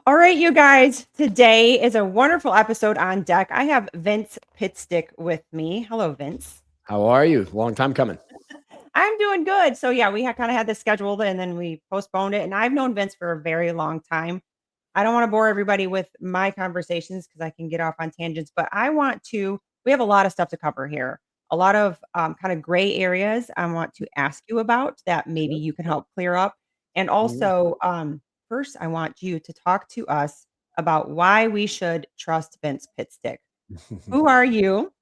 All right, you guys, today is a wonderful episode on deck. I have Vince Pitstick with me. Hello, Vince. How are you? Long time coming. I'm doing good. So, yeah, we kind of had this scheduled and then we postponed it. And I've known Vince for a very long time. I don't want to bore everybody with my conversations because I can get off on tangents, but we have a lot of stuff to cover here, a lot of kind of gray areas I want to ask you about that maybe Sure. you can help clear up. And Mhm. also, first, I want you to talk to us about why we should trust Vince Pitstick. Who are you?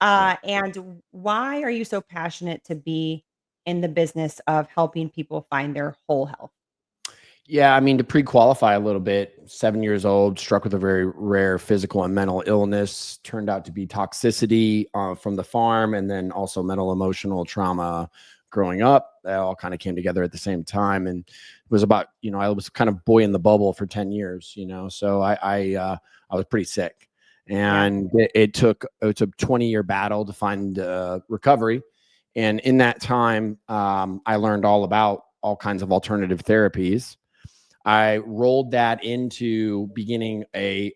Yeah. And why are you so passionate to be in the business of helping people find their whole health? Yeah, I mean, to pre-qualify a little bit, 7 years old, struck with a very rare physical and mental illness, turned out to be toxicity from the farm, and then also mental emotional trauma growing up. That all kind of came together at the same time. And it was about, I was kind of boy in the bubble for 10 years, so I was pretty sick. Yeah. And it's a 20-year battle to find recovery. And in that time, I learned all about all kinds of alternative therapies. I rolled that into beginning a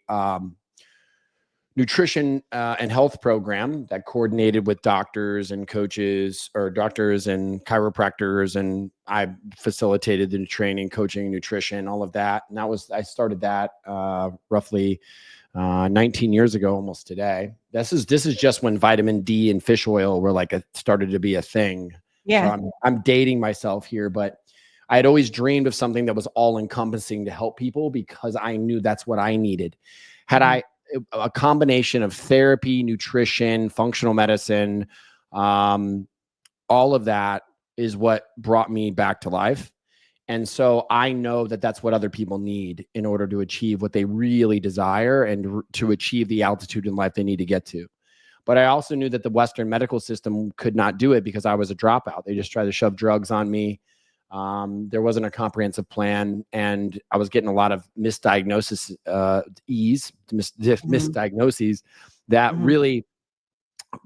nutrition and health program that coordinated with doctors and coaches, or doctors and chiropractors, and I facilitated the training, coaching, nutrition, all of that. And I started that roughly 19 years ago, almost today. This is just when vitamin D and fish oil were started to be a thing. So Yeah. I'm dating myself here, but I had always dreamed of something that was all encompassing to help people because I knew that's what I needed. Had Mhm. I a combination of therapy, nutrition, functional medicine, um, all of that is what brought me back to life. And so I know that that's what other people need in order to achieve what they really desire and to achieve the altitude in life they need to get to. But I also knew that the Western medical system could not do it because I was a dropout. They just tried to shove drugs on me. There wasn't a comprehensive plan, and I was getting a lot of Mhm. misdiagnoses that Mhm. really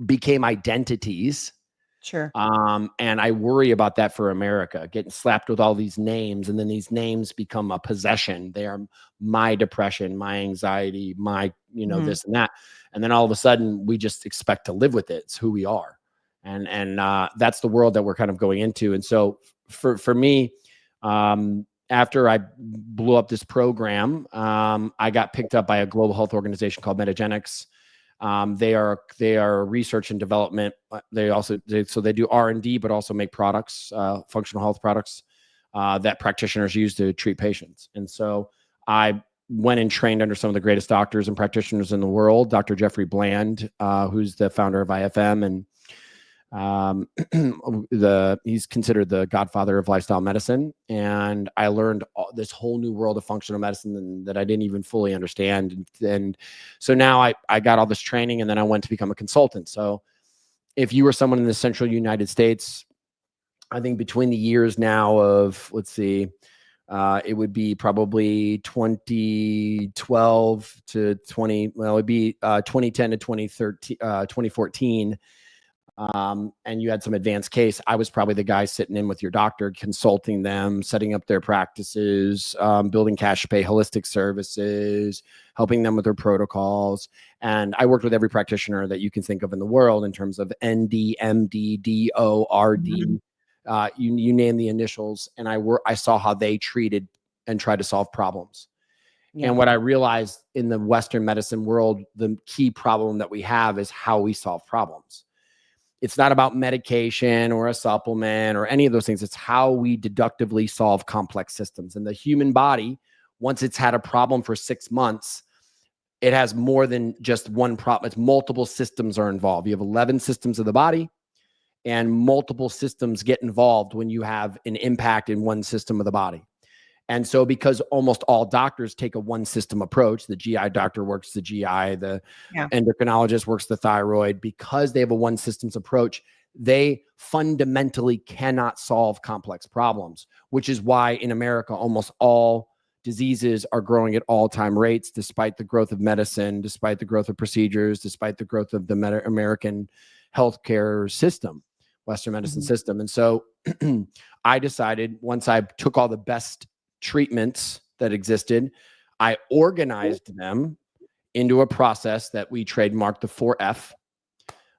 became identities. Sure. And I worry about that for America, getting slapped with all these names, and then these names become a possession. They are my depression, my anxiety, my, Mhm. this and that. And then all of a sudden we just expect to live with it. It's who we are. And that's the world that we're kind of going into. And so for me, after I blew up this program, I got picked up by a global health organization called Metagenics. They are research and development. They do R&D, but also make products, functional health products that practitioners use to treat patients. And so I went and trained under some of the greatest doctors and practitioners in the world. Dr. Jeffrey Bland, who's the founder of IFM, and he's considered the godfather of lifestyle medicine. And I learned this whole new world of functional medicine that I didn't even fully understand. And so now I got all this training, and then I went to become a consultant. So if you were someone in the central United States, I think between the years now of, let's see, it would be probably 2012 to 20, well, it'd be 2010 to 2013, 2014. And you had some advanced case, I was probably the guy sitting in with your doctor, consulting them, setting up their practices, building cash pay holistic services, helping them with their protocols. And I worked with every practitioner that you can think of in the world in terms of ND, MD, DO, Mhm. RD. You name the initials, and I saw how they treated and tried to solve problems. Yeah. And what I realized in the Western medicine world, the key problem that we have is how we solve problems. It's not about medication or a supplement or any of those things. It's how we deductively solve complex systems. And the human body, once it's had a problem for 6 months, it has more than just one problem. It's multiple systems are involved. You have 11 systems of the body, and multiple systems get involved when you have an impact in one system of the body. And so, because almost all doctors take a one system approach, the GI doctor works the GI, the Yeah. endocrinologist works the thyroid, because they have a one systems approach, they fundamentally cannot solve complex problems, which is why in America, almost all diseases are growing at all-time rates, despite the growth of medicine, despite the growth of procedures, despite the growth of the American healthcare system, Western medicine Mhm. system. And so I decided, once I took all the best treatments that existed, I organized them into a process that we trademarked, the 4F.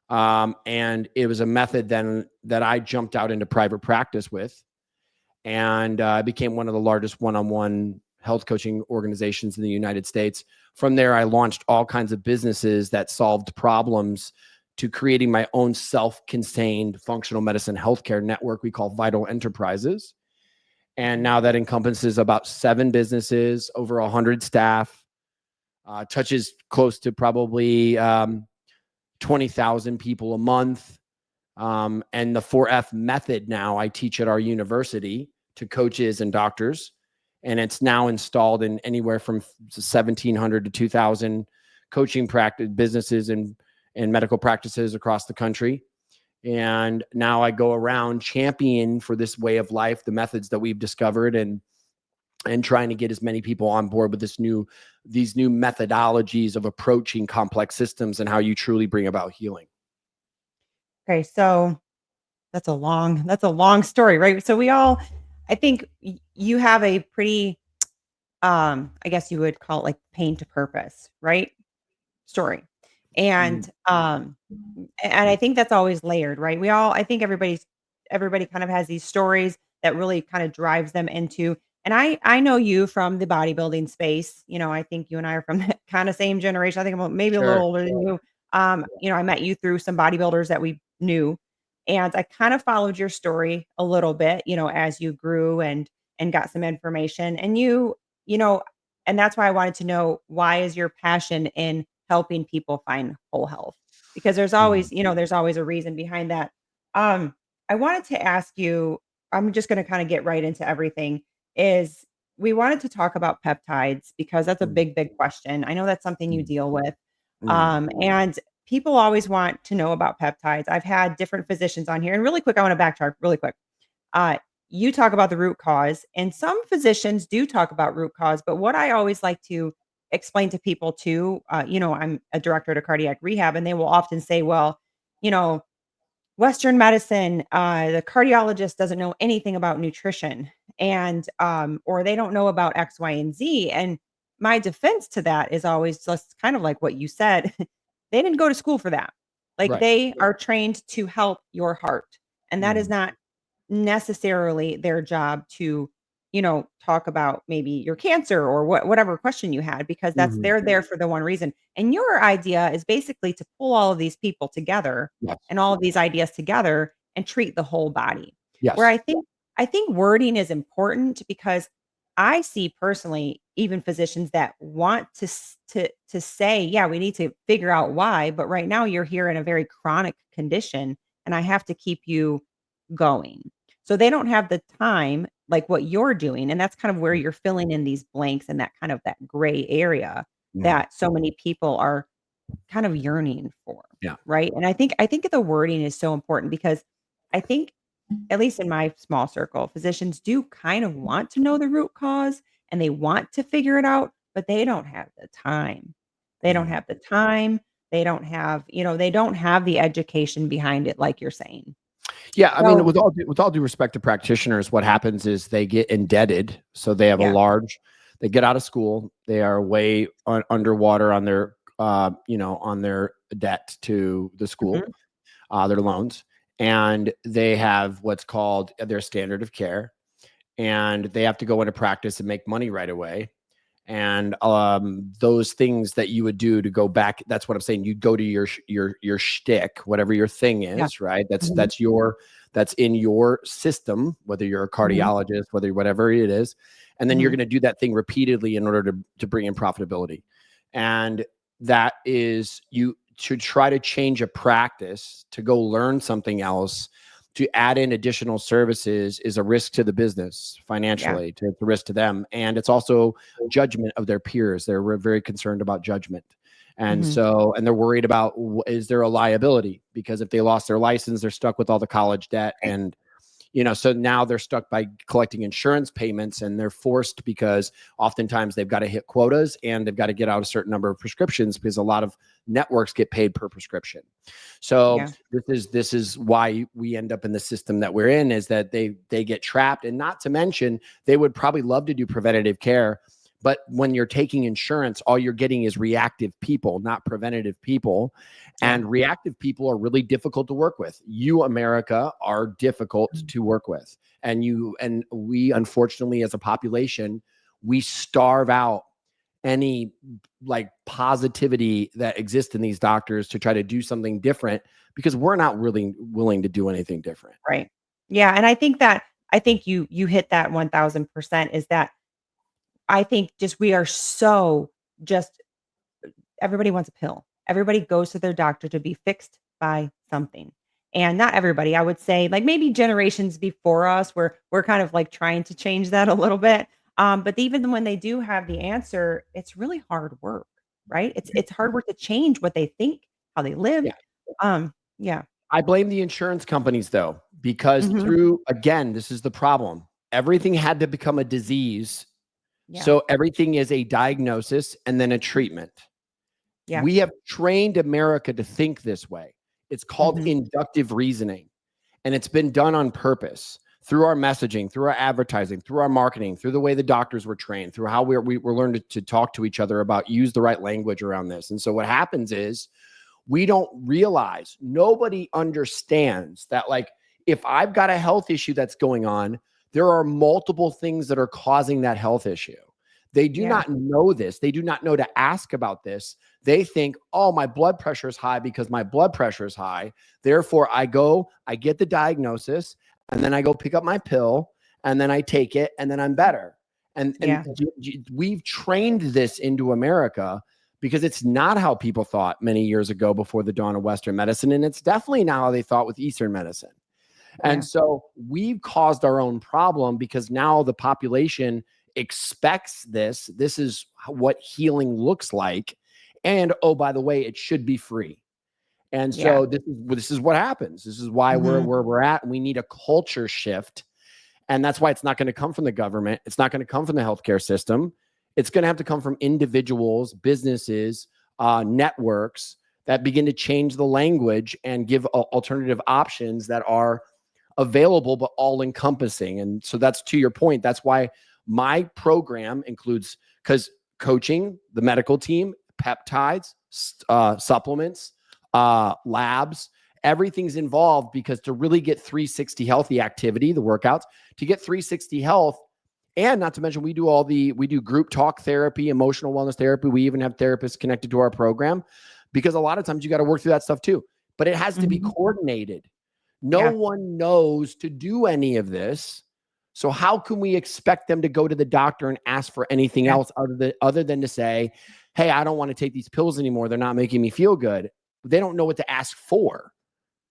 And it was a method then that I jumped out into private practice with, and I became one of the largest one-on-one health coaching organizations in the United States. From there, I launched all kinds of businesses that solved problems to creating my own self-contained functional medicine healthcare network we call Vidal Enterprises. And now that encompasses about 7 businesses, over 100 staff, touches close to probably 20,000 people a month. And the 4F method now I teach at our university to coaches and doctors. And it's now installed in anywhere from 1,700 to 2,000 coaching practice businesses and medical practices across the country. And now I go around champion for this way of life, the methods that we've discovered, and trying to get as many people on board with these new methodologies of approaching complex systems and how you truly bring about healing. Okay, so that's a long story, right? So I think you have a pretty, I guess you would call it like pain to purpose, right? Story. And, and I think that's always layered, right? I think everybody kind of has these stories that really kind of drives them into, and I know you from the bodybuilding space. I think you and I are from that kind of same generation. I think I'm maybe a little Sure. older than you. I met you through some bodybuilders that we knew, and I kind of followed your story a little bit, as you grew and got some information. And you know, and that's why I wanted to know, why is your passion in helping people find whole health? Because there's always a reason behind that. I wanted to ask you, I'm just going to kind of get right into everything, is we wanted to talk about peptides because that's a Mm, big question. I know that's something you mm, deal with. mm, And people always want to know about peptides. I've had different physicians on here, and really quick, I want to backtrack really quick. Uh, you talk about the root cause, and some physicians do talk about root cause. But what I always like to explain to people too, I'm a director at a cardiac rehab, and they will often say, well, you know, Western medicine, the cardiologist doesn't know anything about nutrition, and or they don't know about X, Y, and Z. And my defense to that is always just kind of like what you said. They didn't go to school for that. Like, right. they are trained to help your heart. And that is Mm, not necessarily their job to, talk about maybe your cancer or whatever question you had, because mhm. they're there for the one reason. And your idea is basically to pull all of these people together Yes. and all of these ideas together and treat the whole body. Where Yes. I think wording is important, because I see personally even physicians that want to say, yeah, we need to figure out why, but right now you're here in a very chronic condition and I have to keep you going. So they don't have the time like what you're doing, and that's kind of where Mm, you're filling in these blanks and that kind of that gray area mm, that so many people are kind of yearning for, yeah. right? And I think the wording is so important, because I think, at least in my small circle, physicians do kind of want to know the root cause and they want to figure it out, but they don't have the time. They don't Mm. have the time. They don't have the education behind it, like you're saying. Yeah, I mean, So, with all due respect to practitioners, what happens is they get indebted. So they have yeah. they get out of school, they are way underwater on their, on their debt to the school, Mhm. their loans, and they have what's called their standard of care, and they have to go into practice and make money right away. And those things that you would do to go back, that's what I'm saying, you go to your shtick, whatever your thing Yeah. is, right? Mhm. That's in your system, whether you're a Mhm. cardiologist, whatever it is, and then you're Mhm. going to do that thing repeatedly in order to bring in profitability. And that is, you should try to change a practice to go learn something else, to add in additional services, is a risk to the business Yeah. financially, to the risk to them. And it's also judgment of their peers. They're very concerned about judgment. And Mhm. so, and they're worried about, is there a liability? Because if they lost their license, they're stuck with all the college debt. Right. And so now they're stuck by collecting insurance payments, and they're forced, because oftentimes they've got to hit quotas and they've got to get out a certain number of prescriptions, because a lot of networks get paid per prescription. So Yeah. this is why we end up in the system that we're in, is that they get trapped. And not to mention, they would probably love to do preventative care, But when you're taking insurance, all you're getting is reactive people, not preventative people. And reactive people are really difficult to work with. You, America, are difficult to work with. And we, unfortunately, as a population, we starve out any like positivity that exists in these doctors to try to do something different, because we're not really willing to do anything different. Right. Yeah, and I think you hit that 1000% is that I think just we are so just everybody wants a pill. Everybody goes to their doctor to be fixed by something. And not everybody, I would say, like maybe generations before us, we're kind of like trying to change that a little bit. But even when they do have the answer, it's really hard work, right? It's hard work to change what they think, how they live. Yeah. Yeah. I blame the insurance companies though, because Mhm. again, this is the problem. Everything had to become a disease. Yeah. So everything is a diagnosis and then a treatment. Yeah. We have trained America to think this way. It's called Mhm. inductive reasoning, and it's been done on purpose through our messaging, through our advertising, through our marketing, through the way the doctors were trained, through how we were learned to talk to each other about use the right language around this. And so what happens is we don't realize, nobody understands that, like, if I've got a health issue that's going on, there are multiple things that are causing that health issue. They do Yeah. not know this. They do not know to ask about this. They think, oh, my blood pressure is high because my blood pressure is high. Therefore, I get the diagnosis, and then I go pick up my pill, and then I take it, and then I'm better. And Yeah. we've trained this into America, because it's not how people thought many years ago before the dawn of Western medicine. And it's definitely not how they thought with Eastern medicine. And Yeah. so we've caused our own problem, because now the population expects this. This is what healing looks like. And oh, by the way, it should be free. And Yeah. so this is what happens. This is why we're Mhm. where we're at. We need a culture shift. And that's why it's not going to come from the government. It's not going to come from the healthcare system. It's going to have to come from individuals, businesses, networks that begin to change the language and give alternative options that are available but all encompassing. And so that's, to your point, that's why my program includes, because coaching, the medical team, peptides, supplements, labs, everything's involved, because to really get 360 healthy activity, the workouts, to get 360 health, and not to mention we do group talk therapy, emotional wellness therapy. We even have therapists connected to our program, because a lot of times you got to work through that stuff too. But it has to be Mhm. coordinated. No Yeah. one knows to do any of this. So how can we expect them to go to the doctor and ask for anything Yeah. else other than to say, hey, I don't want to take these pills anymore. They're not making me feel good. They don't know what to ask for.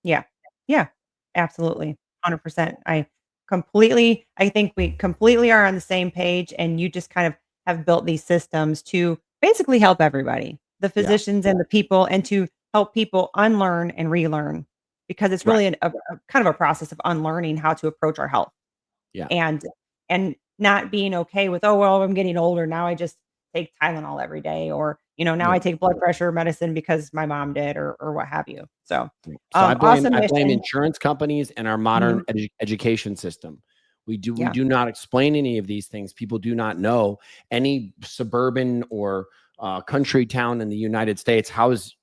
Yeah. Yeah. Absolutely. 100%. I think we completely are on the same page, and you just kind of have built these systems to basically help everybody, the Yeah. physicians and the people, and to help people unlearn and relearn, because it's Right. really a kind of a process of unlearning how to approach our health. Yeah. And not being okay with, "Oh, well, I'm getting older, now I just take Tylenol every day," or, now Yeah. I take blood pressure medicine because my mom did, or what have you. So, So awesome I blame mission. insurance companies and our modern Mhm. education system. We Yeah. do not explain any of these things. People do not know. Any suburban or country town in the United States, how is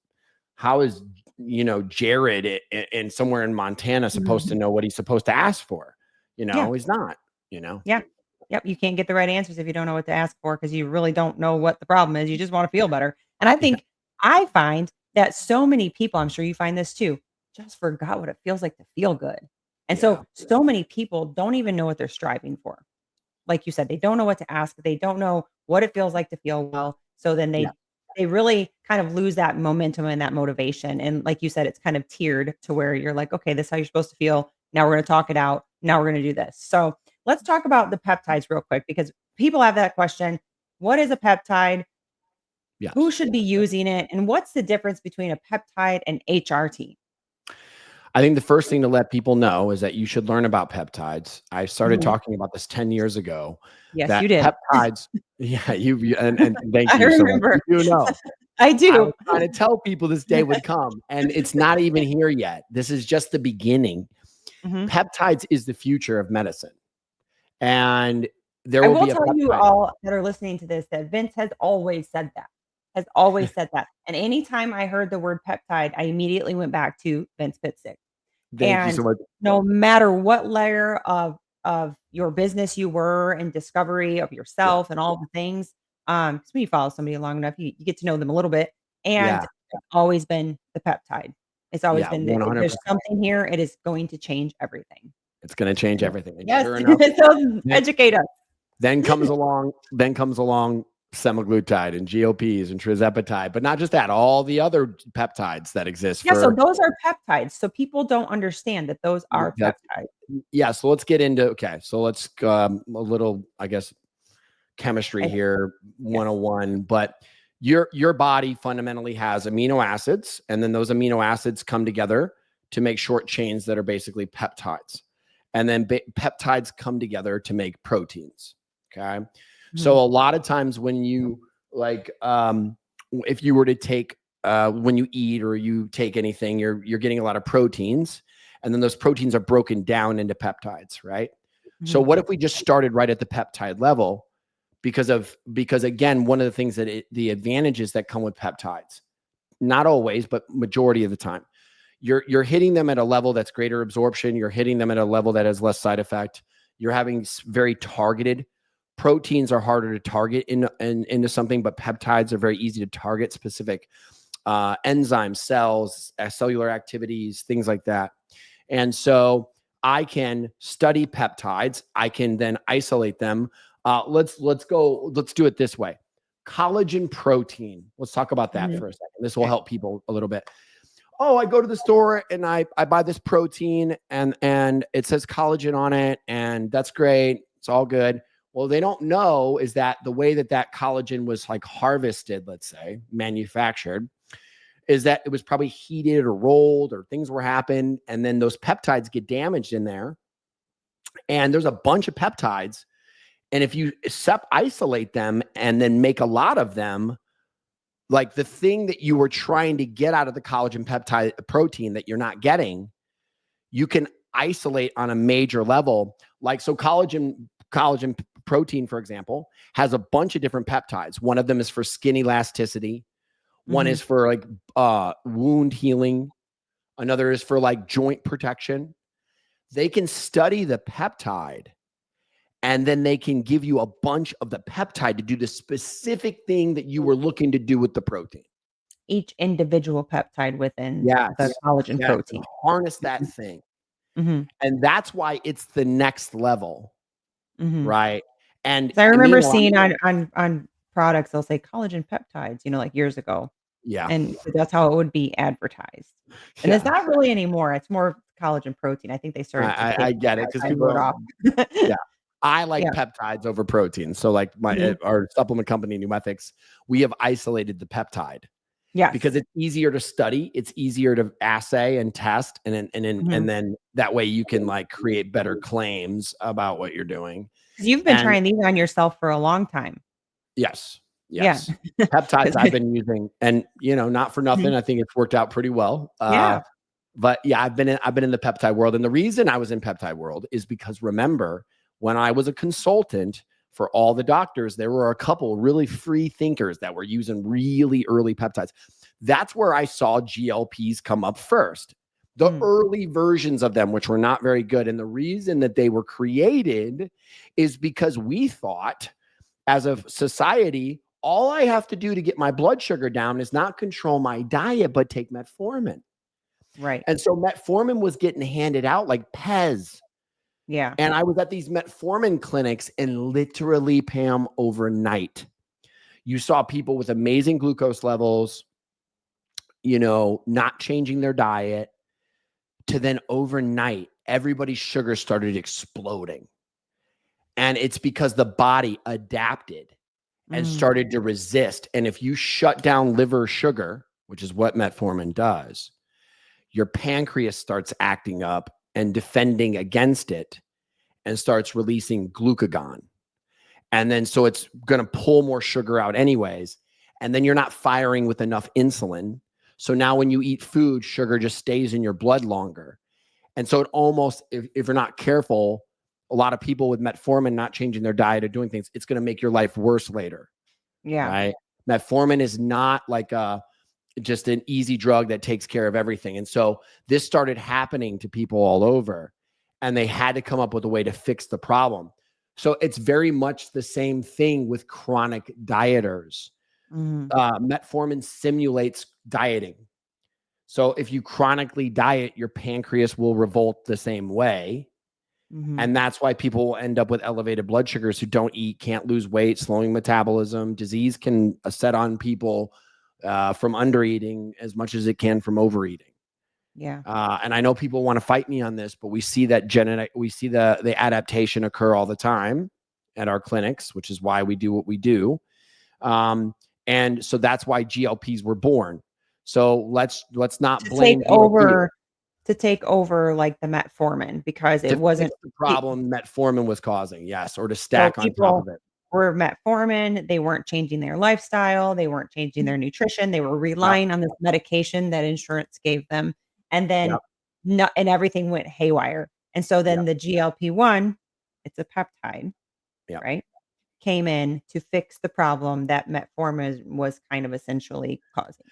Jared in somewhere in Montana supposed to Mhm. know what he's supposed to ask for? Yeah. He's not. You know. Yeah. Yep, you can't get the right answers if you don't know what to ask for, because you really don't know what the problem is, you just wanna feel better. And Yeah. I find that so many people, I'm sure you find this too, just forgot what it feels like to feel good. And Yeah. so many people don't even know what they're striving for. Like you said, they don't know what to ask, they don't know what it feels like to feel well, so then Yeah. they really kind of lose that momentum and that motivation, and like you said, it's kind of tiered to where you're like, "Okay, this is how you're supposed to feel, now we're gonna talk it out, now we're gonna do this." So, let's talk about the peptides real quick, because people have that question, "What is a peptide? Who Yes. should be using it? And what's the difference between a peptide and HRT?" I think the first thing to let people know is that you should learn about peptides. I started Mhm. talking about this 10 years ago, Yes, that you did. peptides, yeah, and thank I you so much. remember. You do know. I I do. was trying to tell people this day would come, and it's not even here yet. This is just the beginning. Mhm. Peptides is the future of medicine. And there I will will be a tell you peptide. all that are listening to this that Vince has always said that, has always said that. And anytime I heard the word peptide, I immediately went back to Vince Pitstick. Thank you so And much. no matter what layer of your business you were in discovery of Yeah. yourself and all the things, 'cause when you follow somebody long enough, you get to know them a little bit, and Yeah. it's always been the peptide. It's always Yeah. been that if there's 100%. something here, it is going to change everything. It's going to change So everything. And yes, sure enough, so then, educate us. then comes along semaglutide and GLPs and trizepatide, but not just that, all the other peptides that exist Yeah, so for those are peptides, so people don't understand that those are that's peptides. yeah. So let's get into okay. So let's a little, I guess, chemistry I here, yes. 101. But your body fundamentally has amino acids, and then those amino acids come together to make short chains that are basically peptides. And then peptides come together to make proteins. Okay. So Mhm, a lot of times when you like if you were to take when you eat or you take anything, you're getting a lot of proteins, and then those proteins are broken down into peptides, right? So mhm, what if we just started right at the peptide level? Because again, one of the things that the advantages that come with peptides, not always, but majority of the time, you're hitting them at a level that's greater absorption. You're hitting them at a level that has less side effect. You're having very targeted. Proteins are harder to target into something, but peptides are very easy to target specific enzymes, cells, cellular activities, things like that. And so I can study peptides. I can then isolate them. Let's go. Let's do it this way. Collagen protein. Let's talk about that mhm. for a second. This will Okay. help people a little bit. Oh, I go to the store and I buy this protein and it says collagen on it, and that's great. It's all good. Well, they don't know is that the way that that collagen was like harvested, let's say, manufactured, is that it was probably heated or rolled or things were happening, and then those peptides get damaged in there. And there's a bunch of peptides, and if you isolate them and then make a lot of them, like the thing that you were trying to get out of the collagen peptide protein that you're not getting, you can isolate on a major level. Like so collagen protein, for example, has a bunch of different peptides. One of them is for skin elasticity. One Mhm. is for like wound healing. Another is for like joint protection. They can study the peptide, and then they can give you a bunch of the peptide to do the specific thing that you were looking to do with the protein. Each individual peptide within the Yes. collagen Yes. protein. Harness that Mhm, thing. mhm, And that's why it's the next level, mhm. right? And 'Cause I remember meanwhile, seeing on products, they'll say collagen peptides, like years ago, yeah, and that's how it would be advertised. And it's yeah, not really anymore, it's more collagen protein. I think they started to I take the get it because peptide people word don't. off. Yeah, I like Yeah. peptides over protein. So, like Mhm. our supplement company, New Ethics, we have isolated the peptide because Yes. it's easier to study, it's easier to assay and test, Mhm. and then that way you can like create better claims about what you're doing. 'Cause you've been And trying these on yourself for a long time. yes, Yeah. yes, peptides 'Cause I've been using, and not for Mhm. nothing, I think it's worked out pretty well. Yeah. But yeah, I've been in the peptide world, and the reason I was in peptide world is because remember when I was a consultant for all the doctors, there were a couple really free thinkers that were using really early peptides. That's where I saw GLPs come up first. The Mm. early versions of them, which were not very good, and the reason that they were created is because we thought, as a society, all I have to do to get my blood sugar down is not control my diet, but take metformin. Right. And so metformin was getting handed out like Pez. Yeah. And I was at these metformin clinics, and literally, Pam, overnight, you saw people with amazing glucose levels, not changing their diet, to then overnight, everybody's sugar started exploding. And it's because the body adapted and Mm. started to resist. And if you shut down liver sugar, which is what metformin does, your pancreas starts acting up and defending against it and starts releasing glucagon. And then so it's going to pull more sugar out anyways. And then you're not firing with enough insulin. So now when you eat food, sugar just stays in your blood longer. And so it almost, if you're not careful, a lot of people with metformin not changing their diet or doing things, it's going to make your life worse later. Yeah. Right. Metformin is not like just an easy drug that takes care of everything. And so this started happening to people all over, and they had to come up with a way to fix the problem. So it's very much the same thing with chronic dieters. Metformin simulates dieting. So if you chronically diet, your pancreas will revolt the same way. And that's why people will end up with elevated blood sugars who don't eat, can't lose weight, slowing metabolism. Disease can set on people from undereating as much as it can from overeating. Yeah. And I know people want to fight me on this, but we see that we see the adaptation occur all the time at our clinics, which is why we do what we do. And so that's why GLPs were born. So let's not blame to take over like the metformin, because it wasn't fix the problem metformin was causing. Yes. Or to so stack on top of it. were metformin, they weren't changing their lifestyle, they weren't changing their nutrition, they were relying on this medication that insurance gave them, and then and everything went haywire. And so then the GLP-1, it's a peptide, right, came in to fix the problem that metformin was kind of essentially causing.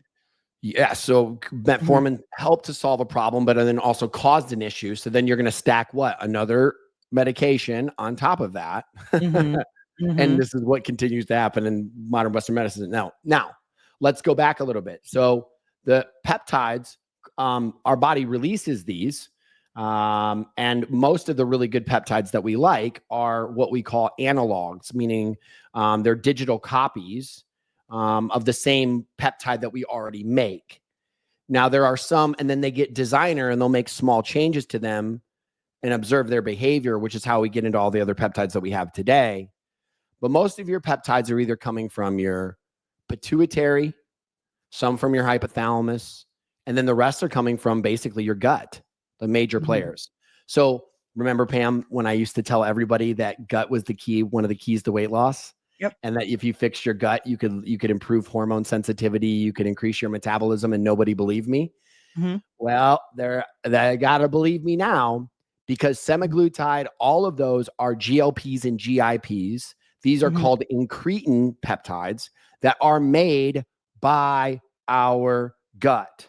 Yeah. So metformin helped to solve a problem, but then also caused an issue. So then you're going to stack what? Another medication on top of that. And this is what continues to happen in modern Western medicine. Now let's go back a little bit. So the peptides, our body releases these. And most of the really good peptides that we like are what we call analogs, meaning they're digital copies of the same peptide that we already make. Now there are some, and then they get designer and they'll make small changes to them and observe their behavior, which is how we get into all the other peptides that we have today. But most of your peptides are either coming from your pituitary, some from your hypothalamus, and then the rest are coming from basically your gut, the major players. So remember, Pam, when I used to tell everybody that gut was the key, one of the keys to weight loss? Yep. And that if you fixed your gut, you could improve hormone sensitivity, you could increase your metabolism, and nobody believed me. Well, they gotta believe me now, because semaglutide, all of those are GLPs and GIPs. These are called incretin peptides that are made by our gut,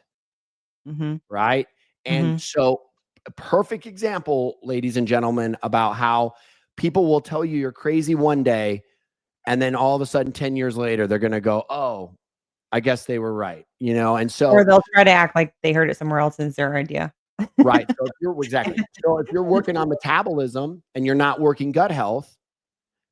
right? And so a perfect example, ladies and gentlemen, about how people will tell you you're crazy one day, and then all of a sudden 10 years later, they're going to go, oh, I guess they were right. And so, or they'll try to act like they heard it somewhere else and it's their idea. right. So if you're working on metabolism and you're not working gut health,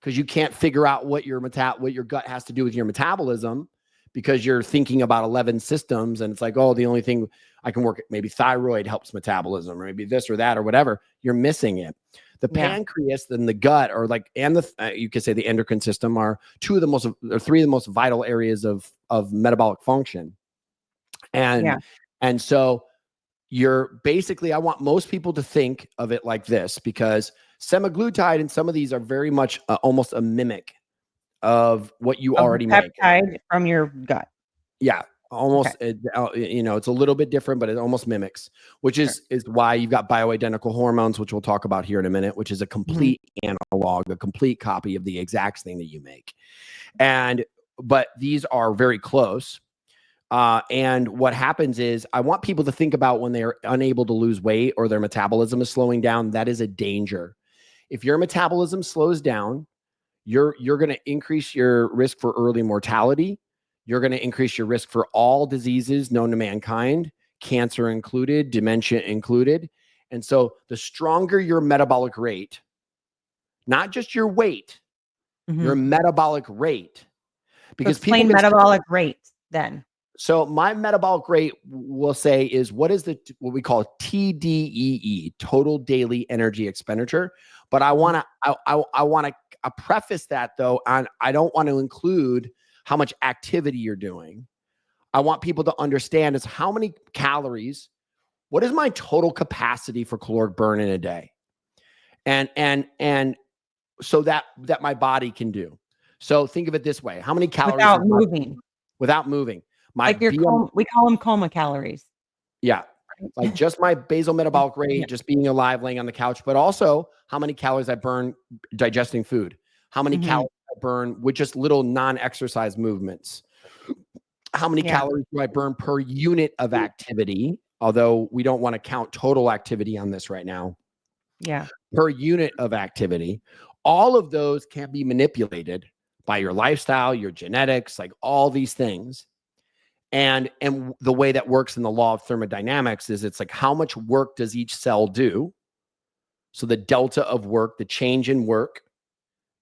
because you can't figure out what your gut has to do with your metabolism, because you're thinking about 11 systems and it's like, oh, the only thing I can work, maybe thyroid helps metabolism, or maybe this or that or whatever. You're missing it. The pancreas and the gut, or you could say the endocrine system, are three of the most vital areas of metabolic function. And so you're basically, I want most people to think of it like this, because semaglutide and some of these are very much almost a mimic of what you already make. Peptide from your gut. Yeah. Almost, it's a little bit different, but it almost mimics, which is why you've got bioidentical hormones, which we'll talk about here in a minute, which is a complete analog, a complete copy of the exact thing that you make. But these are very close. And what happens is, I want people to think about when they're unable to lose weight or their metabolism is slowing down. That is a danger. If your metabolism slows down, you're going to increase your risk for early mortality. You're going to increase your risk for all diseases known to mankind, cancer included, dementia included. And so the stronger your metabolic rate, not just your weight, your metabolic rate, because so explain metabolic rate then. So my metabolic rate, we'll say, is what we call TDEE, total daily energy expenditure. But I want to preface that though, I don't want to include how much activity you're doing. I want people to understand is how many calories, what is my total capacity for caloric burn in a day? And so that my body can do. So think of it this way. How many calories without moving? Without moving. We call them coma calories. Yeah. like just my basal metabolic Yeah. rate, just being alive, laying on the couch, but also how many calories I burn digesting food, how many Mhm. calories I burn with just little non-exercise movements, how many Yeah. calories do I burn per unit of activity, although we don't want to count total activity on this right now, Yeah. per unit of activity. All of those can be manipulated by your lifestyle, your genetics, like all these things. And the way that works in the law of thermodynamics is it's like how much work does each cell do? So the delta of work, the change in work,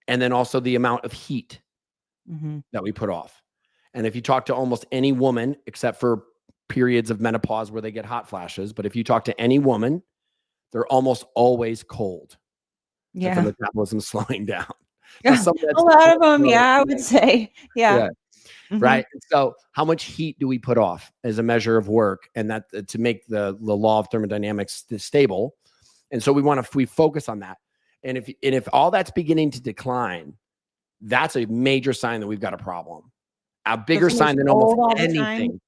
and then also the amount of heat Mhm. that we put off. And if you talk to almost any woman, except for periods of menopause where they get hot flashes, but if you talk to any woman, they're almost always cold. Like the Yeah. metabolism slowing down. Now, A some of that's lot of them, natural, yeah, I would say. Yeah. yeah, Mhm. right. So, how much heat do we put off as a measure of work, and that to make the law of thermodynamics stable? And so we focus on that. And if all that's beginning to decline, that's a major sign that we've got a problem. A So bigger somebody's sign than almost cold all the time? anything.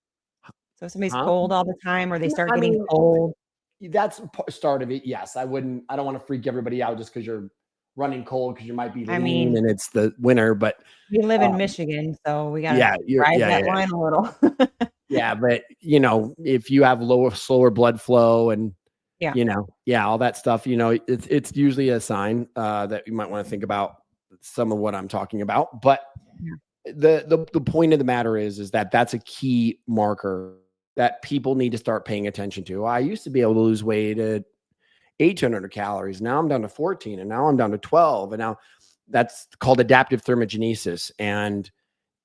So if somebody's Huh? cold all the time or they start I getting mean, cold. that's start of it. Yes, I don't want to freak everybody out just because you're running cold because you might be I lean mean, and it's the winter. But we live in um, Michigan, so we gotta yeah, ride that line a little. yeah. But if you have slower blood flow and Yeah. yeah, all that stuff, it's usually a sign that you might want to think about some of what I'm talking about. But Yeah. the point of the matter is that that's a key marker that people need to start paying attention to. I used to be able to lose weight at 800 calories. Now I'm down to 14, and now I'm down to 12, and now that's called adaptive thermogenesis, and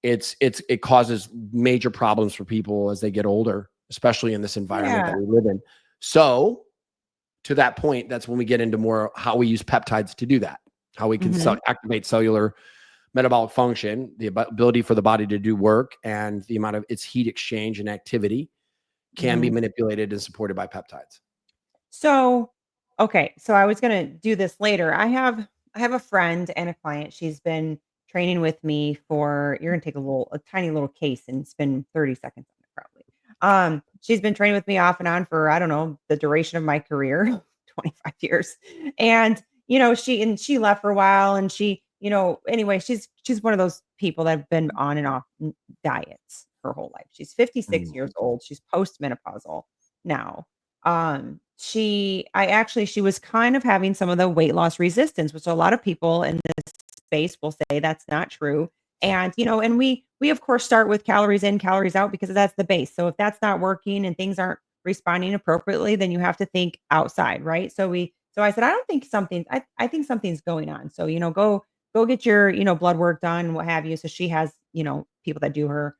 it causes major problems for people as they get older, especially in this environment that Yeah. we live in. So to that point, that's when we get into more how we use peptides to do that, how we can Mhm. activate cellular metabolic function, the ability for the body to do work, and the amount of its heat exchange and activity can be Mhm. manipulated and supported by peptides. So, okay, so I was gonna do this later. I have a friend and a client. She's been training with me for you're gonna take a tiny little case and spend 30 seconds on it probably. She's been training with me off and on for I don't know the duration of my career, 25 years. And she left for a while and anyway, she's one of those people that have been on and off diets her whole life. She's 56 Mm, years old. She's postmenopausal now. She was kind of having some of the weight loss resistance, which a lot of people in this space will say that's not true. And we of course start with calories in, calories out because that's the base. So if that's not working and things aren't responding appropriately, then you have to think outside, right? So I said, I don't think I think something's going on. So, go get your, blood work done, what have you. So she has, people that do her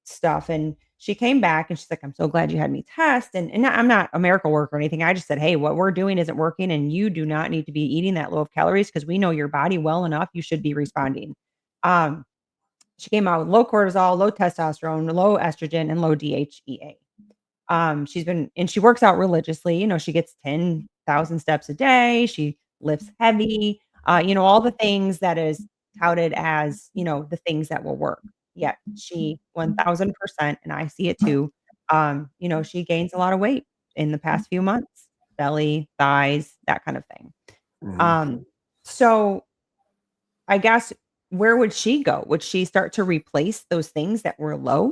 stuff. And she came back and she's like, "I'm so glad you had me test." And I'm not a miracle worker or anything. I just said, "Hey, what we're doing isn't working, and you do not need to be eating that low of calories because we know your body well enough. You should be responding." Um, she came out with low cortisol, low testosterone, low estrogen, and low DHEA. She works out religiously. She gets 10,000 steps a day. She lifts heavy. All the things that is touted as, the things that will work. Yet she 1000%, and I see it too. She gains a lot of weight in the past few months, belly, thighs, that kind of thing. mhm. Um, so I guess where would she go? Would she start to replace those things that were low?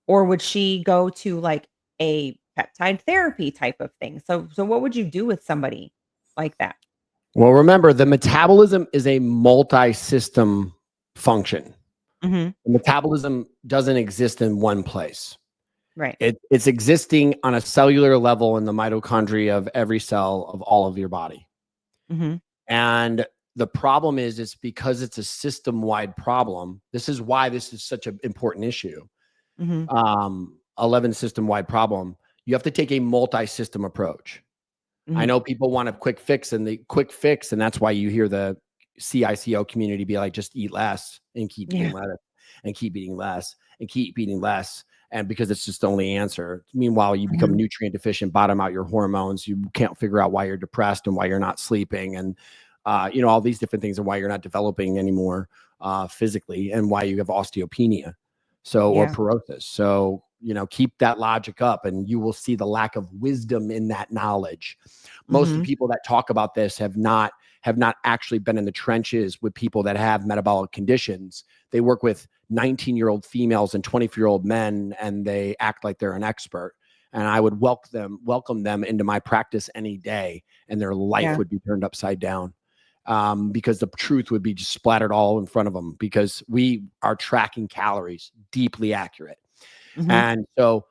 Or would she go to, like, a peptide therapy type of thing? So what would you do with somebody like that? Well, remember, the metabolism is a multi-system function. Mhm. The metabolism doesn't exist in one place. Right. It's existing on a cellular level in the mitochondria of every cell of all of your body. Mhm. And the problem is, it's because it's a system-wide problem. This is why this is such an important issue. Mhm. 11 system-wide problem. You have to take a multi-system approach. I Mhm. know people want a quick fix, and that's why you hear the CICO community be like, just eat less and keep eating Yeah. less and keep eating less and keep eating less. And because it's just the only answer. Meanwhile, you become Mhm. nutrient deficient, bottom out your hormones. You can't figure out why you're depressed and why you're not sleeping, and all these different things, and why you're not developing anymore physically, and why you have osteopenia, or Yeah. porosis. So keep that logic up and you will see the lack of wisdom in that knowledge. Most of the people that talk about this have not actually been in the trenches with people that have metabolic conditions. They work with 19-year-old females and 24-year-old men, and they act like they're an expert. And I would welcome them into my practice any day, and their life would be turned upside down, because the truth would be just splattered all in front of them, because we are tracking calories, deeply accurate. And so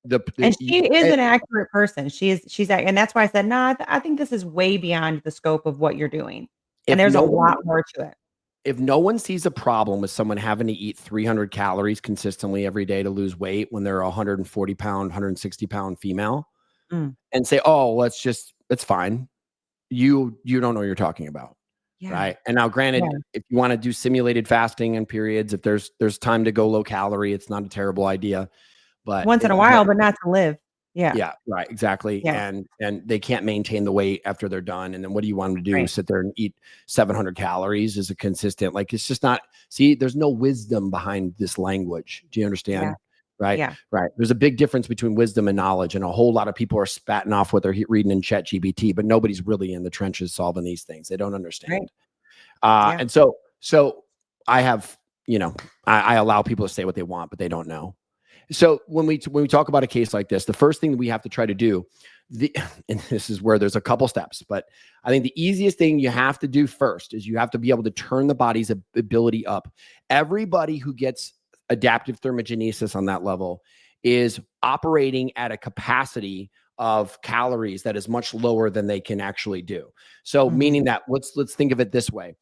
and she is an accurate person. And that's why I said, "Nah, I think this is way beyond the scope of what you're doing." And if there's a no one lot more to it. if no one sees a problem with someone having to eat 300 calories consistently every day to lose weight when they're a 140 pound, 160 pound female, Mm. and say, "Oh, it's fine," you don't know what you're talking about. Yeah. Right. And now, granted, if you want to do simulated fasting and periods, if there's time to go low calorie, it's not a terrible idea. But Once in a while, but not to live. Yeah. yeah, right, exactly. Yeah. And they can't maintain the weight after they're done. And then what do you want them to do? Right. Sit there and eat 700 calories is a consistent, like, it's just not, see, there's no wisdom behind this language. Do you understand? Yeah. Right. Yeah. Right. There's a big difference between wisdom and knowledge. And a whole lot of people are spatting off what they're reading in ChatGPT, but nobody's really in the trenches solving these things. They don't understand. Right. And so I have, I allow people to say what they want, but they don't know. So when we talk about a case like this, the first thing that we have to try to do, and this is where there's a couple steps, but I think the easiest thing you have to do first is you have to be able to turn the body's ability up. Everybody who gets adaptive thermogenesis on that level is operating at a capacity of calories that is much lower than they can actually do. So meaning that, let's think of it this way.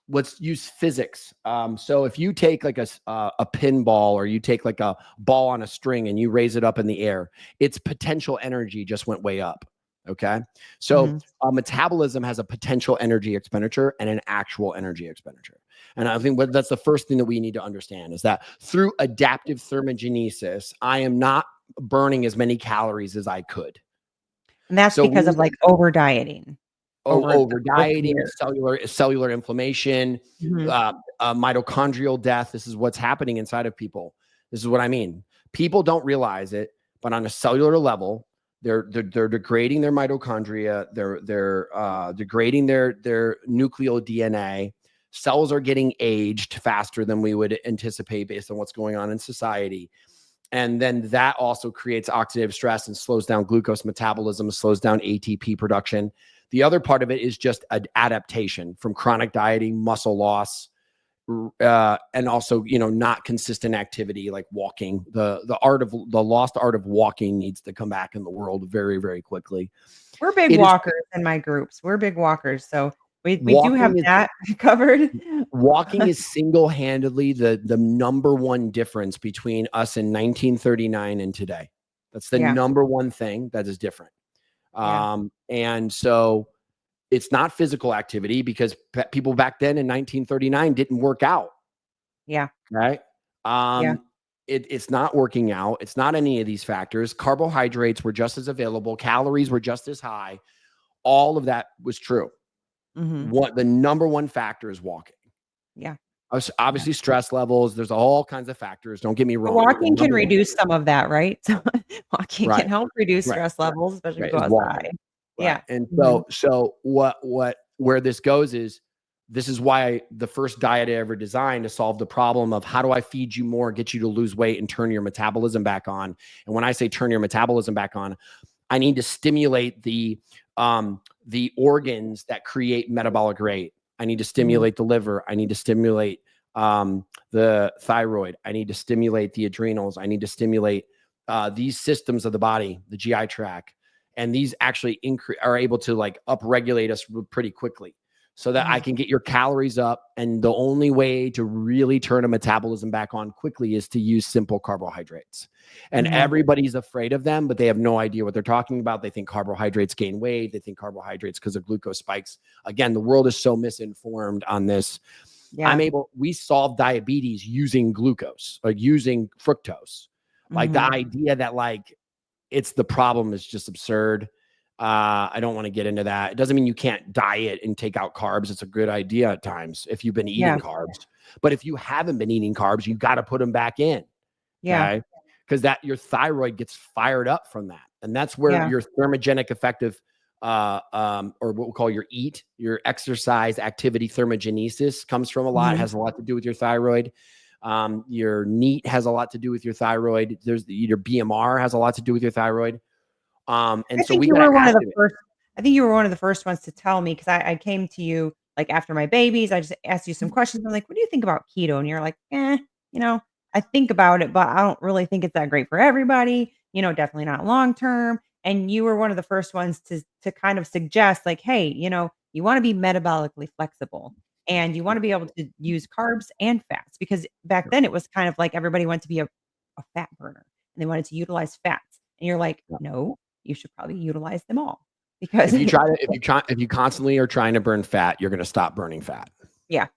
Let's use physics. So if you take like a pinball, or you take like a ball on a string and you raise it up in the air, its potential energy just went way up. Okay. So metabolism has a potential energy expenditure and an actual energy expenditure. And I think that's the first thing that we need to understand, is that through adaptive thermogenesis, I am not burning as many calories as I could. And that's because of like over dieting. Over dieting, cellular inflammation, mitochondrial death. This is what's happening inside of people. This is what I mean. People don't realize it, but on a cellular level, they're degrading their mitochondria. They're degrading their nuclear DNA. Cells are getting aged faster than we would anticipate based on what's going on in society. And then that also creates oxidative stress and slows down glucose metabolism, slows down ATP production. The other part of it is just an adaptation from chronic dieting, muscle loss, and also, not consistent activity like walking. The lost art of walking needs to come back in the world very, very quickly. We're big walkers in my groups. We're big walkers. So we do have that covered. Walking is single-handedly the number one difference between us in 1939 and today. That's the number one thing that is different. And so it's not physical activity, because people back then in 1939 didn't work out. Yeah. Right. It's not working out. It's not any of these factors. Carbohydrates were just as available. Calories were just as high. All of that was true. What the number one factor is walking. Yeah. Obviously stress levels. There's all kinds of factors. Don't get me wrong. Walking can reduce some of that, right? So walking can help reduce stress levels, especially if you go outside. Yeah. And so where this goes is, this is why the first diet I ever designed to solve the problem of how do I feed you more, get you to lose weight, and turn your metabolism back on. And when I say turn your metabolism back on, I need to stimulate the organs that create metabolic rate. I need to stimulate the liver. I need to stimulate the thyroid. I need to stimulate the adrenals. I need to stimulate these systems of the body, the GI tract. And these actually are able to like upregulate us pretty quickly, so that I can get your calories up. And the only way to really turn a metabolism back on quickly is to use simple carbohydrates. And everybody's afraid of them, but they have no idea what they're talking about. They think carbohydrates gain weight. They think carbohydrates because of glucose spikes. Again, the world is so misinformed on this. We solve diabetes using glucose, like using fructose. Like the idea that like it's the problem is just absurd. I don't want to get into that. It doesn't mean you can't diet and take out carbs. It's a good idea at times if you've been eating carbs. But if you haven't been eating carbs, you've got to put them back in. Yeah. Okay? because that your thyroid gets fired up from that. And that's where Yeah. your thermogenic effective, or what we call your exercise activity thermogenesis comes from a lot, Mhm. has a lot to do with your thyroid. Your NEAT has a lot to do with your thyroid. Your BMR has a lot to do with your thyroid. And I so think we you got to were one of the activate. first I think you were one of the first ones to tell me, 'cause I came to you, like, after my babies, I just asked you some questions. I'm like, "What do you think about keto?" And you're like, "Eh, you know, I think about it, but I don't really think it's that great for everybody, definitely not long term." And you were one of the first ones to kind of suggest, like, "Hey, you wanna be metabolically flexible, and you wanna be able to use carbs and fats," because back then it was kind of like everybody wanted to be a fat burner, and they wanted to utilize fats. And you're like, "No, you should probably utilize them all because." If you constantly are trying to burn fat, you're going to stop burning fat. Yeah,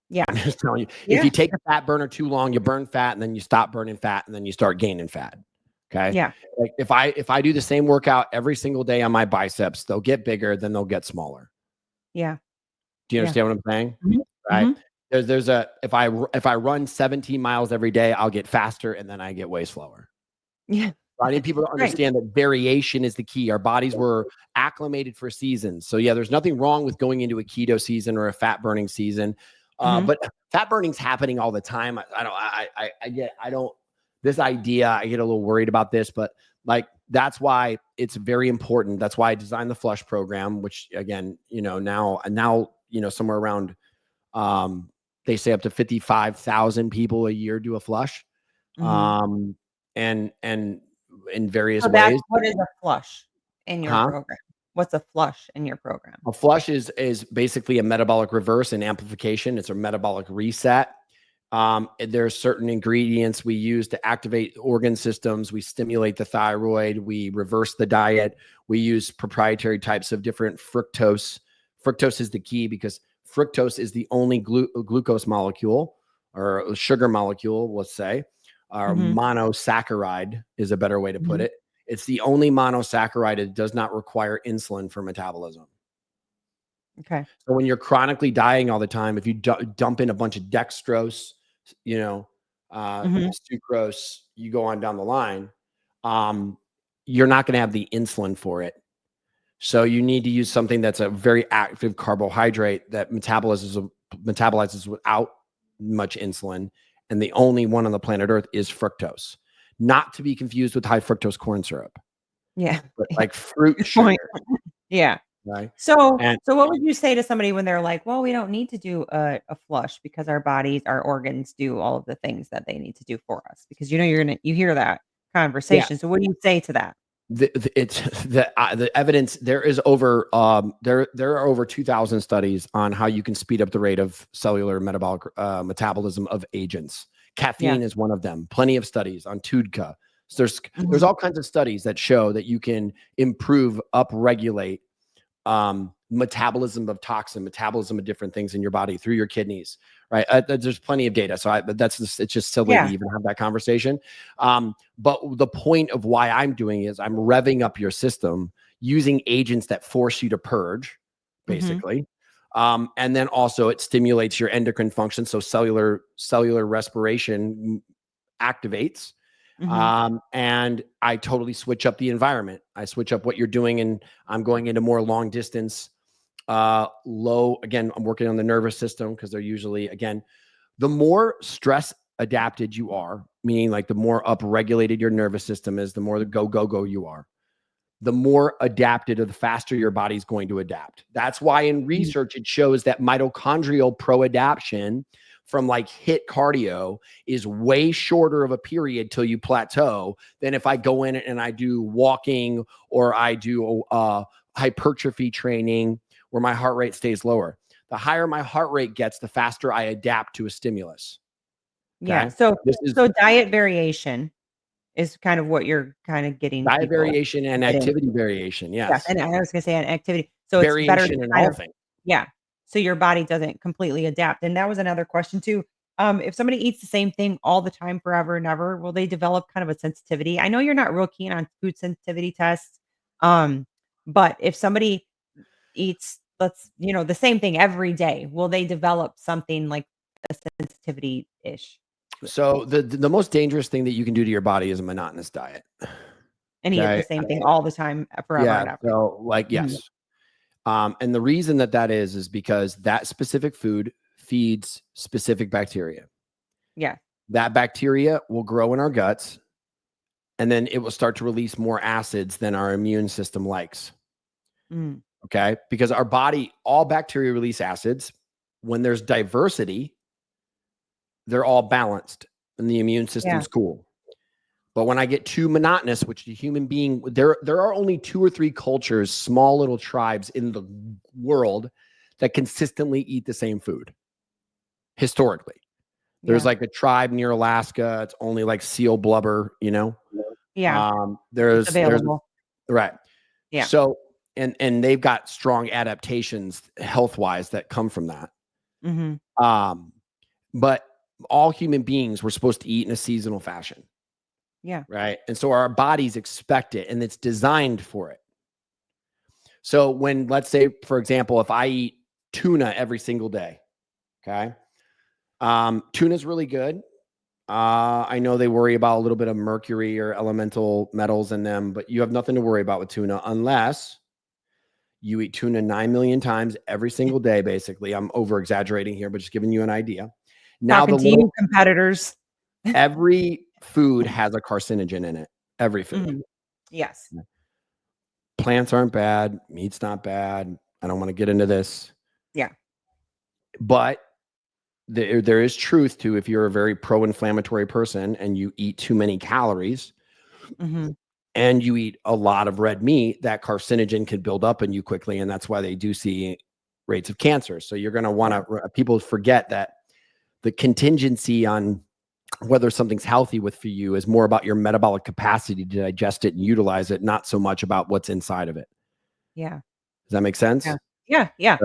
yeah, I'm just telling you, if yeah, you take a fat burner too long, you burn fat and then you stop burning fat and then you start gaining fat. Okay. yeah, Like if I do the same workout every single day on my biceps, they'll get bigger, then they'll get smaller. yeah, Do you yeah. understand what I'm saying? Mhm, Right. mhm. If I run 17 miles every day, I'll get faster and then I get way slower. Yeah. I need people to Right. understand that variation is the key. Our bodies were acclimated for seasons. So yeah, there's nothing wrong with going into a keto season or a fat burning season. Mhm. But fat burning's happening all the time. I don't, this idea, I get a little worried about this, but like, that's why it's very important. That's why I designed the flush program, which again, now, somewhere around, they say up to 55,000 people a year do a flush. Mhm. Um, and in various So that's ways. what is a flush in your Huh? program? What's a flush in your program? A flush is basically a metabolic reverse and amplification. It's a metabolic reset. There are certain ingredients we use to activate organ systems. We stimulate the thyroid. We reverse the diet. We use proprietary types of different fructose. Fructose is the key because fructose is the only glucose molecule or sugar molecule, let's say, or Mhm, monosaccharide is a better way to put mhm. it. It's the only monosaccharide that does not require insulin for metabolism. Okay. So when you're chronically dying all the time, if you dump in a bunch of dextrose, you know, Mhm. sucrose, you go on down the line, um, you're not going to have the insulin for it. So you need to use something that's a very active carbohydrate that metabolizes without much insulin. And the only one on the planet Earth is fructose, not to be confused with high fructose corn syrup, Yeah. but like fruit Good point. sugar, Yeah. right? So And so what would you say to somebody when they're like, "Well, we don't need to do a flush because our bodies, our organs do all of the things that they need to do for us?" Because you hear that yeah, conversation. So what do you say to that? it's the evidence. There are over 2,000 studies on how you can speed up the rate of cellular metabolic metabolism of agents. Yeah. Caffeine is one of them. Plenty of studies on TUDCA. So there's Mhm. all kinds of studies that show that you can improve, upregulate metabolism of toxin, metabolism of different things in your body through your kidneys, right? There's plenty of data. But it's just silly to Yeah. even have that conversation. But the point of why I'm doing is I'm revving up your system using agents that force you to purge, Mhm. basically. And then also it stimulates your endocrine function. So cellular respiration activates. Mhm. And I totally switch up the environment. I switch up what you're doing, and I'm going into more long distance, low. Again, I'm working on the nervous system because they're usually, again, the more stress adapted you are, meaning like the more upregulated your nervous system is, the more the go you are, the more adapted or the faster your body's going to adapt. That's why in Mhm. research, it shows that mitochondrial pro-adaptation from like hit cardio is way shorter of a period till you plateau than if I go in and I do walking or I do hypertrophy training where my heart rate stays lower. The higher my heart rate gets, the faster I adapt to a stimulus. Yeah. Okay. So This is so diet variation is kind of what you're kinda getting diet people variation to and get activity into. variation. Yes, Yes. and I was gonna say an activity. So it's better to Variation in kind all of things. yeah. So your body doesn't completely adapt, and that was another question too. If somebody eats the same thing all the time forever and ever, will they develop kind of a sensitivity? I know you're not real keen on food sensitivity tests, um, but if somebody eats, the same thing every day, will they develop something like a sensitivity-ish? So the most dangerous thing that you can do to your body is a monotonous diet. And eat the Okay. same thing all the time, forever Yeah. and ever. So like, Mhm. yes. And the reason that is because that specific food feeds specific bacteria. Yeah. That bacteria will grow in our guts, and then it will start to release more acids than our immune system likes. Mm. Okay. Because our body, all bacteria release acids. When there's diversity, they're all balanced and the immune Yeah. system's cool. But when I get too monotonous, which the human being, there are only 2 or 3 cultures, small little tribes in the world that consistently eat the same food. Historically, there's Yeah. like a tribe near Alaska. It's only like seal blubber, Yeah. It's There's available. right. Yeah. So and they've got strong adaptations health wise that come from that. Mhm. Um, but all human beings were supposed to eat in a seasonal fashion. Yeah. Right. And so our bodies expect it and it's designed for it. So when, let's say, for example, if I eat tuna every single day, okay, tuna is really good. I know they worry about a little bit of mercury or elemental metals in them, but you have nothing to worry about with tuna unless you eat tuna 9 million times every single day. Basically, I'm over exaggerating here, but just giving you an idea. Now, Talking to you, competitors. every food has a carcinogen in it. Every food. Mhm. Yes. Plants aren't bad. Meat's not bad. I don't want to get into this, Yeah. but there is truth to if you're a very pro-inflammatory person and you eat too many calories Mhm. and you eat a lot of red meat, that carcinogen could build up in you quickly, and that's why they do see rates of cancer. So you're going to want to. People forget that the contingency on whether something's healthy for you is more about your metabolic capacity to digest it and utilize it, not so much about what's inside of it. Yeah. Does that make Yeah. sense? Yeah. Yeah. Yeah.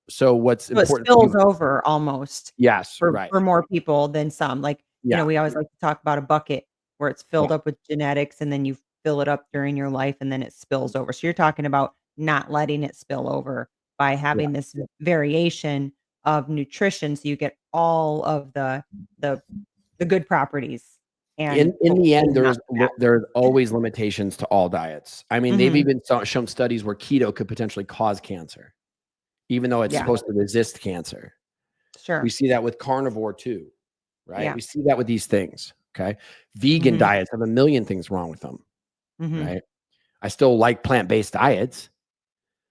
So what's So it important for spills you? over almost Yes, right. for more people than some. Like, Yeah, we always like to talk about a bucket where it's yeah, filled up with genetics and then you fill it up during your life and then it spills over. So you're talking about not letting it spill over by yeah. having this variation of nutrition so you get all of the the good properties and In the hopefully end, not the bad. there's always limitations to all diets. I mean, they've Mhm. even shown studies where keto could potentially cause cancer, even though it's Yeah, supposed to resist cancer. We sure. see that with carnivore too, right? Yeah. We see that with these things. Okay. Vegan Mhm. diets have a million things wrong with them, Mhm. right? I still like plant-based diets,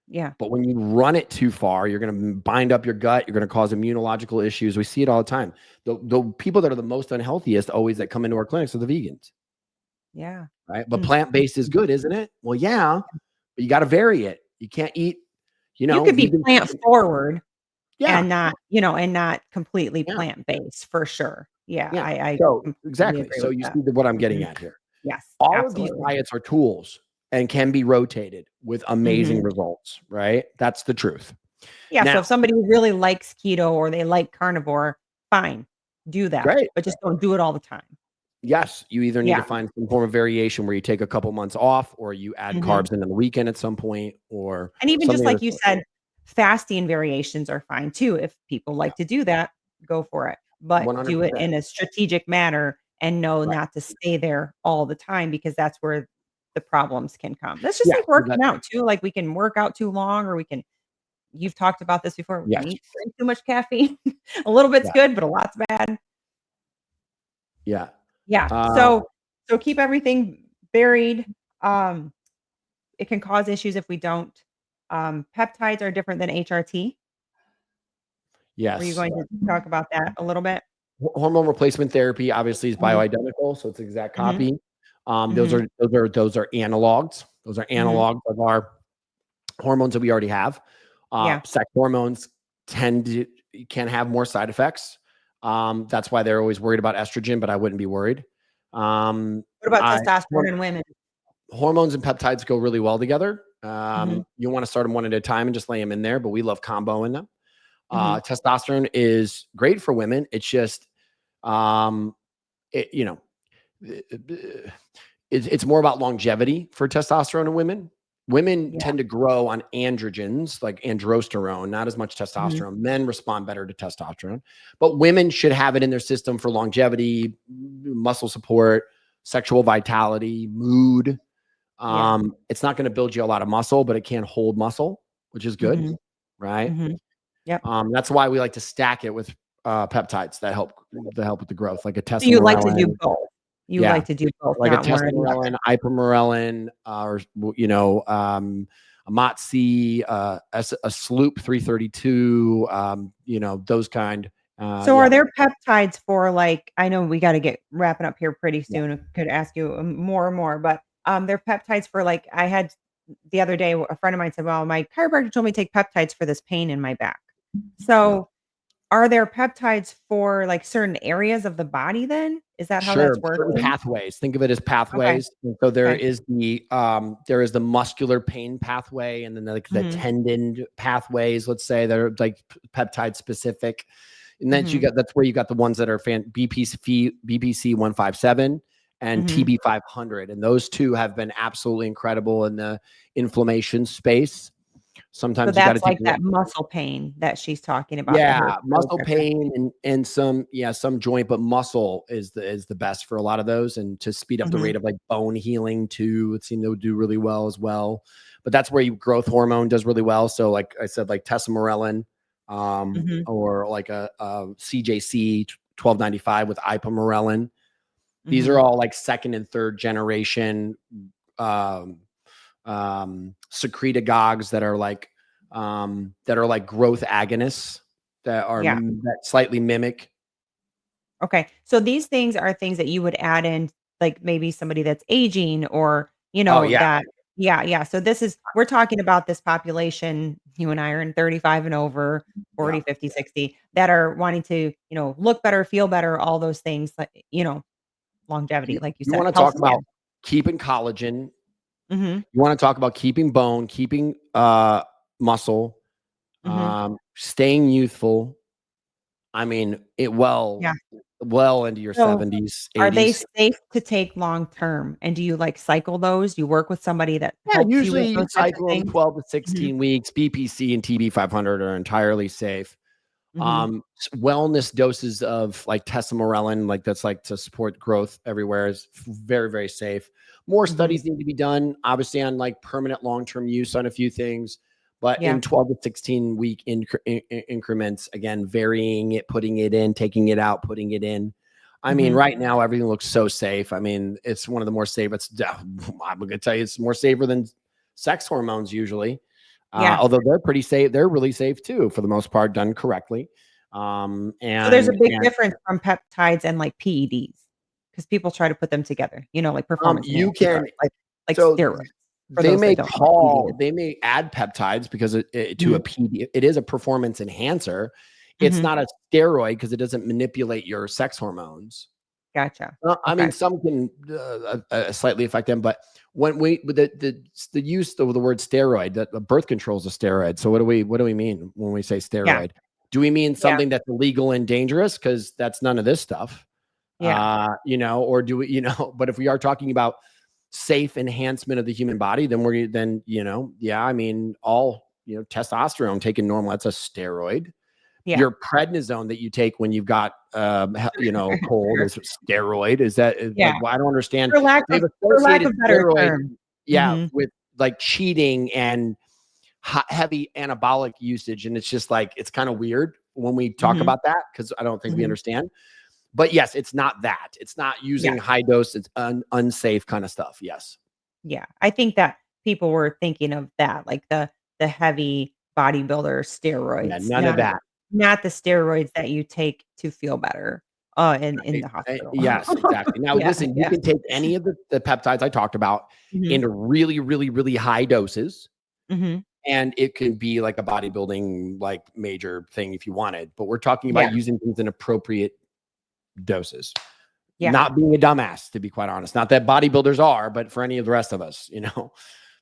Yeah. but when you run it too far, you're going to bind up your gut. You're going to cause immunological issues. We see it all the time. The people that are the most unhealthiest always that come into our clinics are the vegans, Yeah. right? But Mm. plant-based is good, isn't it? Well, yeah, but you got to vary it. You can't eat, You could be vegan. plant forward Yeah, and not completely yeah, plant-based for sure. Yeah, yeah. I So completely exactly. agree So with you that. see what I'm getting Mhm. at here. Yes, All of these absolutely. diets are tools and can be rotated with amazing Mhm. results, right? That's the truth. Yeah, so Now, if somebody really likes keto or they like carnivore, fine, do that, great. but just don't do it all the time. Yes, you either need to Yeah. find some form of variation where you take a couple months off or you add Mhm. carbs in on the weekend at some point or And even just something of like the you sort. said, fasting variations are fine too. If people Yeah, like to do that, go for it, but do it 100%. in a strategic manner and know Right. not to stay there all the time because that's where the problems can come. That's just Yeah, like working out too. Like we can work out too long or you've talked about this before, we can yes. drink too much caffeine. A little bit's Yeah. good, but a lot's bad. Yeah. Yeah. Uh, So keep everything buried. Um, it can cause issues if we don't. Peptides are different than HRT. Were you yes. going to talk about that a little bit? Hormone replacement therapy obviously is Mhm, bioidentical, so it's exact mhm, copy. Those mhm, are analogs. Those are mhm. analogs of our hormones that we already have. Yeah. Sex hormones can have more side effects. That's why they're always worried about estrogen, but I wouldn't be worried. What about I testosterone in women? Hormones and peptides go really well together. Mhm, You want to start them one at a time and just lay them in there, but we love comboing them. mhm. Testosterone is great for women. It's just, um, it, it's more about longevity for testosterone in women Women Yeah. tend to grow on androgens like androsterone, not as much Mhm. testosterone. Men respond better to testosterone, but women should have it in their system for longevity, muscle support, sexual vitality, mood. Yeah. It's not going to build you a lot of muscle, but it can hold muscle, which is good, Mhm. right? Mhm. Yep. That's why we like to stack it with peptides that help with the growth, like a So you like to do tesamorelin. both. You Yeah, like to do both, like a not one or the other. tesamorelin, ipamorelin, or a MOTS-c, a Sloop 332, those kind. So Yeah, are there peptides for like I know we gotta get wrapping up here pretty yeah, soon. I could ask you more and more, but there are peptides for like I had the other day a friend of mine said, "Well, my chiropractor told me to take peptides for this pain in my back." yeah. So are there peptides for like certain areas of the body then? Is that how Sure, that's certain working? pathways. Think of it as Okay. pathways. And so there Okay. is the muscular pain pathway, and then like the Mhm. tendon pathways. Let's say that are like peptide specific, and then Mhm. that's where you got the ones that are BPC 157 and Mhm. TB 500, and those two have been absolutely incredible in the inflammation space. So Sometimes you got to that's take like that muscle pain that she's talking about that yeah, hurts. muscle Okay. pain and some joint, but muscle is the best for a lot of those, and to speed up the Mhm. rate of like bone healing too. It seemed to do really well as well. But that's where growth hormone does really well. So like I said, like tesamorelin, Mhm. or like a CJC 1295 with ipamorelin. These are Mhm. all like second and third generation um, secretagogues that are like growth agonists Yeah. that slightly mimic. Okay. So these things are things that you would add in, like maybe somebody that's aging or, Oh yeah, that yeah, yeah. So this is we're talking about this population, you and I are in 35 and over, yeah. 40, 50, 60 that are wanting to, look better, feel better, all those things like, longevity, You like you you said, want to health talk about span. keeping collagen. Mhm. You want to talk about keeping bone, keeping muscle, Mhm. staying youthful. I mean, it Yeah. well into your So 70s, are they 80s. safe to take long term? And do you like cycle those? You work with somebody that Yeah, helps you usually with you those types of cycle them things? 12 to Mhm. 16 weeks. BPC and TB 500 are entirely safe. Mhm. Wellness doses of like tesamorelin, like that's like to support growth everywhere, is very, very safe. More Mhm. studies need to be done, obviously, on like permanent long-term use on a few things, but Yeah. in 12 to 16 week increments, again, varying it, putting it in, taking it out, putting it in. I mean, Mhm. right now everything looks so safe. I mean, it's one of the more safe. I'm gonna tell you, it's more safer than sex hormones usually. Yeah. Although they're pretty safe, they're really safe too for the most part, done correctly. So there's a big And difference from peptides and, like, PEDs, because people try to put them together, like performance you enhancing can drugs, like so steroids, for they those that may don't know what PED is. add peptides because to a Mhm. PD, it is a performance enhancer. It's Mhm. not a steroid because it doesn't manipulate your sex hormones. Gotcha. I Okay. mean, some can slightly affect them, but when with the use of the word steroid, that birth control is a steroid. So what do we mean when we say Yeah. steroid? Do we mean Yeah. something that's illegal and dangerous? Because that's none of this stuff, Yeah. or do we, But if we are talking about safe enhancement of the human body, yeah, I mean, all testosterone taken normal, that's a steroid. Yeah. Your prednisone that you take when you've got cold Sure. is a steroid. Is that Yeah. like, well, I don't understand. For lack They've of for lack associated of better steroid, term. yeah, Mhm. with like cheating and heavy anabolic usage, and it's just like it's kind of weird when we talk Mhm. about that because I don't think we Mhm. understand. But yes, it's not that. It's not using Yes. high dose. It's unsafe kind of stuff. Yes. Yeah. I think that people were thinking of that, like the heavy bodybuilder Yeah. steroids, None of not that. not the steroids that you take to feel better, in the hospital. Yes, exactly. Now, Yeah, listen, you yeah. can take any of the peptides I talked about Mhm, into really, really, really high doses, mhm. and it can be like a bodybuilding like major thing if you wanted. But we're talking about Yeah, using things in appropriate doses. yeah. Not being a dumbass, to be quite honest. Not that bodybuilders are, but for any of the rest of us,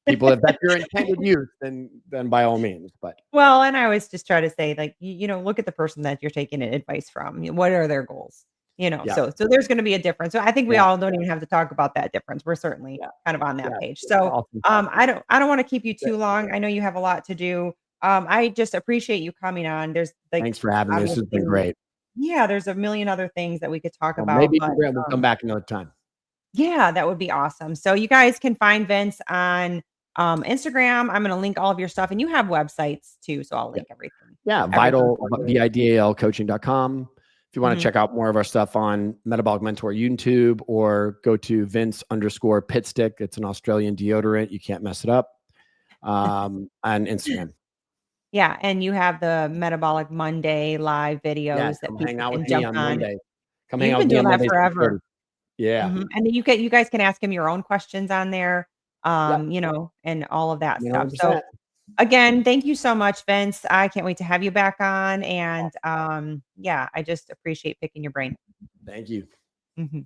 people, if that's your intended use, then by all means. But Well, and I always just try to say, like, look at the person that you're taking advice from. What are their goals? Yeah. so there's going to be a difference. So I think we Yeah. all don't even have to talk about that difference. We're certainly Yeah. kind of on Yeah. that page. So Awesome. I don't want to keep you too long. I know you have a lot to do. I just appreciate you coming on. There's like Thanks for having me. This has been obviously, great. yeah, there's a million other things that we could talk Well, about, maybe but we'll come back another time. yeah, that would be awesome. So you guys can find Vince on Instagram. I'm going to link all of your stuff, and you have websites too, so I'll Yeah. link everything. Yeah. Everything Vidal, for you. vidalcoaching.com. If you want to Mhm. check out more of our stuff on Metabolic Mentor YouTube, or go to Vince_Pitstick. It's an Australian deodorant. You can't mess it up. On Instagram. Yeah, and you have the Metabolic Monday live Yeah. videos that Come hang people out can with me jump on on. Monday. Come hang You've out been with me doing on that Monday, 6:30. forever. Yeah. And then you guys can ask him your own questions on there, Yep. and all of that stuff. So 100%. again, thank you so much, Vince. I can't wait to have you back on, and yeah, I just appreciate picking your brain. Thank you. Mhm.